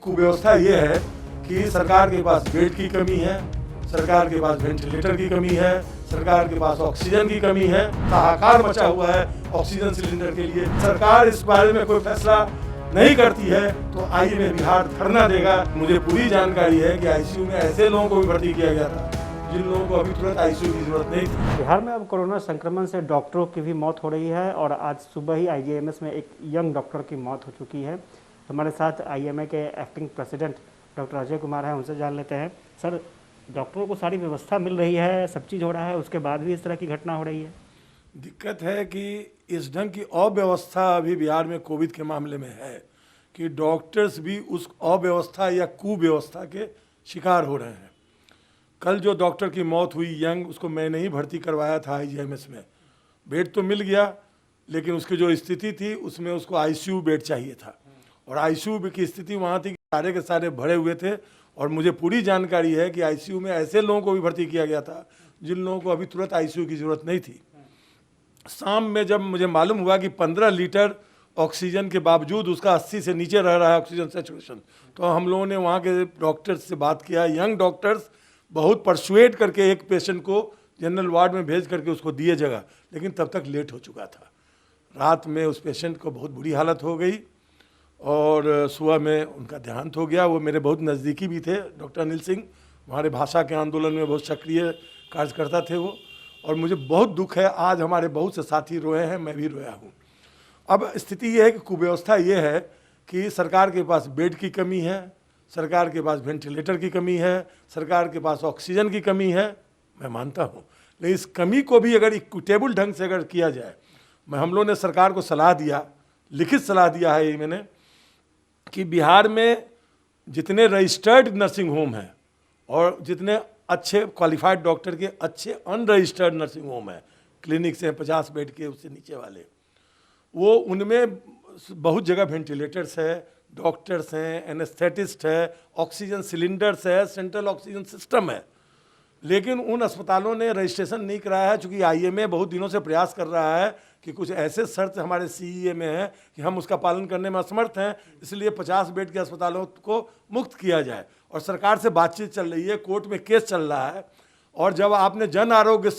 कुव्यवस्था ये है कि सरकार के पास बेड की कमी है, सरकार के पास वेंटिलेटर की कमी है, सरकार के पास ऑक्सीजन की कमी है। हाहाकार मचा हुआ है ऑक्सीजन सिलेंडर के लिए। सरकार इस बारे में कोई फैसला नहीं करती है तो आईएमए बिहार धरना देगा। मुझे पूरी जानकारी है कि आईसीयू में ऐसे लोगों को भी भर्ती किया गया था जिन लोगों को अभी तुरंत आईसीयू की जरूरत नहीं थी। बिहार में अब कोरोना संक्रमण से डॉक्टरों की भी मौत हो रही है और आज सुबह ही आईजीआईएमएस में एक यंग डॉक्टर की मौत हो चुकी है। हमारे साथ आईएमए के acting president doctor Ajay Kumar हैं, उनसे जान लेते हैं। सर, डॉक्टरों को सारी व्यवस्था मिल रही है, सब चीज़ हो रहा है, उसके बाद भी इस तरह की घटना हो रही है। दिक्कत है कि इस ढंग की अव्यवस्था अभी बिहार में कोविड के मामले में है कि डॉक्टर्स भी उस अव्यवस्था या कुव्यवस्था के शिकार हो रहे हैं। कल जो डॉक्टर की मौत हुई यंग, उसको मैंने ही भर्ती करवाया था आईजीआईएमएस में। बेड तो मिल गया, लेकिन उसकी जो स्थिति थी उसमें उसको आईसीयू बेड चाहिए था और आईसीयू की स्थिति वहाँ थी कि सारे के सारे भरे हुए थे। और मुझे पूरी जानकारी है कि आईसीयू में ऐसे लोगों को भी भर्ती किया गया था जिन लोगों को अभी तुरंत आईसीयू की ज़रूरत नहीं थी। शाम में जब मुझे मालूम हुआ कि 15 लीटर ऑक्सीजन के बावजूद उसका 80 से नीचे रह रहा है ऑक्सीजन सैचुरेशन, तो हम लोगों ने वहाँ के डॉक्टर्स से बात किया। यंग डॉक्टर्स बहुत परसुएट करके एक पेशेंट को जनरल वार्ड में भेज करके उसको दिए जगह, लेकिन तब तक लेट हो चुका था। रात में उस पेशेंट को बहुत बुरी हालत हो गई और सुबह में उनका देहांत हो गया। वो मेरे बहुत नज़दीकी भी थे, डॉक्टर अनिल सिंह, हमारे भाषा के आंदोलन में बहुत सक्रिय कार्यकर्ता थे वो। और मुझे बहुत दुख है, आज हमारे बहुत से साथी रोए हैं, मैं भी रोया हूँ। अब स्थिति ये है कि कुव्यवस्था ये है कि सरकार के पास बेड की कमी है, सरकार के पास वेंटिलेटर की कमी है, सरकार के पास ऑक्सीजन की कमी है, मैं मानता हूँ। लेकिन इस कमी को भी अगर इक्विटेबल ढंग से अगर किया जाए, हम लोगों ने सरकार को सलाह दिया, लिखित सलाह दिया है ये मैंने, कि बिहार में जितने रजिस्टर्ड नर्सिंग होम हैं और जितने अच्छे क्वालिफाइड डॉक्टर के अच्छे अनरजिस्टर्ड नर्सिंग होम हैं, क्लिनिक्स हैं 50 बेड के उससे नीचे वाले, वो उनमें बहुत जगह वेंटिलेटर्स है, डॉक्टर्स हैं, एनेस्थेटिस्ट है, ऑक्सीजन सिलेंडर्स है, सेंट्रल ऑक्सीजन सिस्टम है। लेकिन उन अस्पतालों ने रजिस्ट्रेशन नहीं कराया है, चूँकि आईएमए बहुत दिनों से प्रयास कर रहा है कि कुछ ऐसे शर्त हमारे सीईए में है कि हम उसका पालन करने में असमर्थ हैं, इसलिए 50 बेड के अस्पतालों को मुक्त किया जाए। और सरकार से बातचीत चल रही है, कोर्ट में केस चल रहा है। और जब आपने जन आरोग्य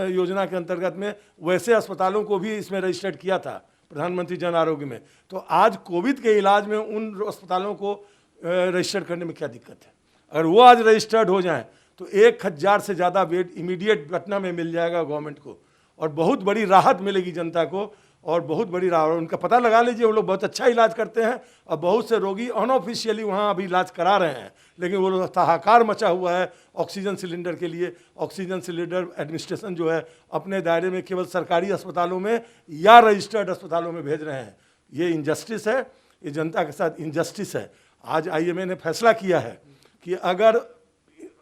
योजना के अंतर्गत में वैसे अस्पतालों को भी इसमें रजिस्टर्ड किया था, प्रधानमंत्री जन आरोग्य में, तो आज कोविड के इलाज में उन अस्पतालों को रजिस्टर्ड करने में क्या दिक्कत है? अगर वो आज रजिस्टर्ड हो जाएं तो 1000 से ज़्यादा बेड इमीडिएट पटना में मिल जाएगा गवर्नमेंट को और बहुत बड़ी राहत मिलेगी जनता को। और बहुत बड़ी राहत, उनका पता लगा लीजिए, वो लोग बहुत अच्छा इलाज करते हैं और बहुत से रोगी अनऑफिशियली वहाँ अभी इलाज करा रहे हैं। लेकिन वो लोग हाहाकार मचा हुआ है ऑक्सीजन सिलेंडर के लिए। ऑक्सीजन सिलेंडर एडमिनिस्ट्रेशन जो है अपने दायरे में केवल सरकारी अस्पतालों में या रजिस्टर्ड अस्पतालों में भेज रहे हैं। ये इनजस्टिस है, ये जनता के साथ इनजस्टिस है। आज आईएमए ने फैसला किया है कि अगर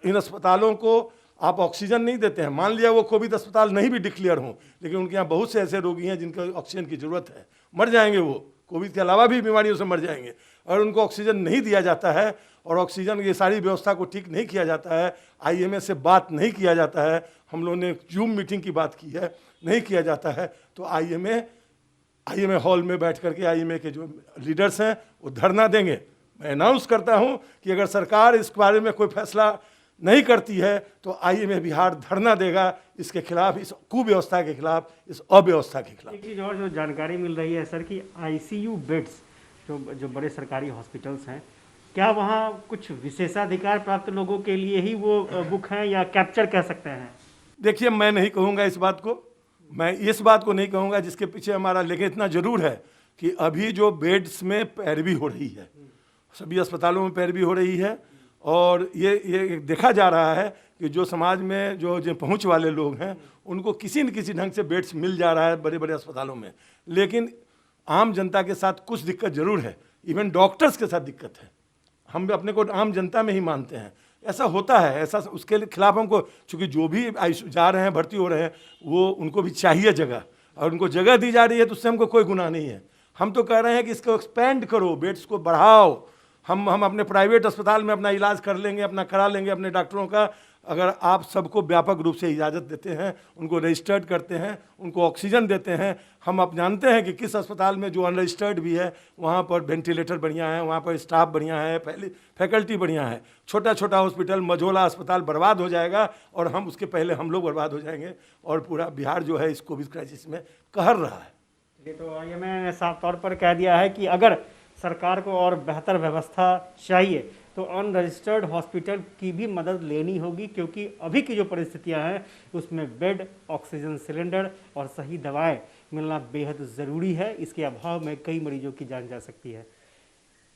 इन अस्पतालों को आप ऑक्सीजन नहीं देते हैं, मान लिया वो कोविड अस्पताल नहीं भी डिक्लेयर हों, लेकिन उनके यहाँ बहुत से ऐसे रोगी हैं जिनको ऑक्सीजन की ज़रूरत है, मर जाएंगे वो, कोविड के अलावा भी बीमारियों से मर जाएंगे। और उनको ऑक्सीजन नहीं दिया जाता है और ऑक्सीजन की सारी व्यवस्था को ठीक नहीं किया जाता है, आईएमए से बात नहीं किया जाता है, हम लोगों ने जूम मीटिंग की बात की है, नहीं किया जाता है, तो आईएमए हॉल में बैठ करके आईएमए के जो लीडर्स हैं वो धरना देंगे। मैं अनाउंस करता हूँ कि अगर सरकार इस बारे में कोई फैसला नहीं करती है तो आईएमए बिहार धरना देगा इसके खिलाफ, इस कुव्यवस्था के खिलाफ, इस अव्यवस्था के खिलाफ। एक चीज़ और जो जानकारी मिल रही है सर कि आईसीयू बेड्स जो बड़े सरकारी हॉस्पिटल्स हैं, क्या वहाँ कुछ विशेषाधिकार प्राप्त लोगों के लिए ही वो बुक हैं या कैप्चर कह सकते हैं? देखिए, मैं नहीं कहूँगा इस बात को, मैं इस बात को नहीं कहूँगा जिसके पीछे हमारा, लेकिन इतना ज़रूर है कि अभी जो बेड्स में पैरवी हो रही है, सभी अस्पतालों में पैरवी हो रही है। और ये देखा जा रहा है कि जो समाज में जो पहुंच वाले लोग हैं उनको किसी न किसी ढंग से बेड्स मिल जा रहा है बड़े बड़े अस्पतालों में, लेकिन आम जनता के साथ कुछ दिक्कत ज़रूर है, इवन डॉक्टर्स के साथ दिक्कत है। हम भी अपने को आम जनता में ही मानते हैं, ऐसा होता है, ऐसा उसके खिलाफ हमको, चूँकि जो भी जा रहे हैं, भर्ती हो रहे हैं, वो उनको भी चाहिए जगह, और उनको जगह दी जा रही है तो उससे हमको कोई गुनाह नहीं है। हम तो कह रहे हैं कि इसको एक्सपेंड करो, बेड्स को बढ़ाओ। हम अपने प्राइवेट अस्पताल में अपना इलाज कर लेंगे, अपना करा लेंगे अपने डॉक्टरों का। अगर आप सबको व्यापक रूप से इजाज़त देते हैं, उनको रजिस्टर्ड करते हैं, उनको ऑक्सीजन देते हैं। हम अब जानते हैं कि किस अस्पताल में जो अनरजिस्टर्ड भी है वहाँ पर वेंटिलेटर बढ़िया है, वहाँ पर स्टाफ बढ़िया है, फैकल्टी बढ़िया है। छोटा छोटा हॉस्पिटल मझोला अस्पताल बर्बाद हो जाएगा और हम उसके पहले हम लोग बर्बाद हो जाएंगे और पूरा बिहार जो है इस कोविड क्राइसिस में कहर रहा है। ये तो आईएमए ने साफ तौर पर कह दिया है कि अगर सरकार को और बेहतर व्यवस्था चाहिए तो अनरजिस्टर्ड हॉस्पिटल की भी मदद लेनी होगी, क्योंकि अभी की जो परिस्थितियां हैं उसमें बेड, ऑक्सीजन सिलेंडर और सही दवाएं मिलना बेहद ज़रूरी है। इसके अभाव में कई मरीजों की जान जा सकती है।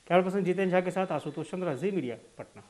कैमरा पर्सन जितेंद्र झा के साथ आशुतोष चंद्र, जी मीडिया, पटना।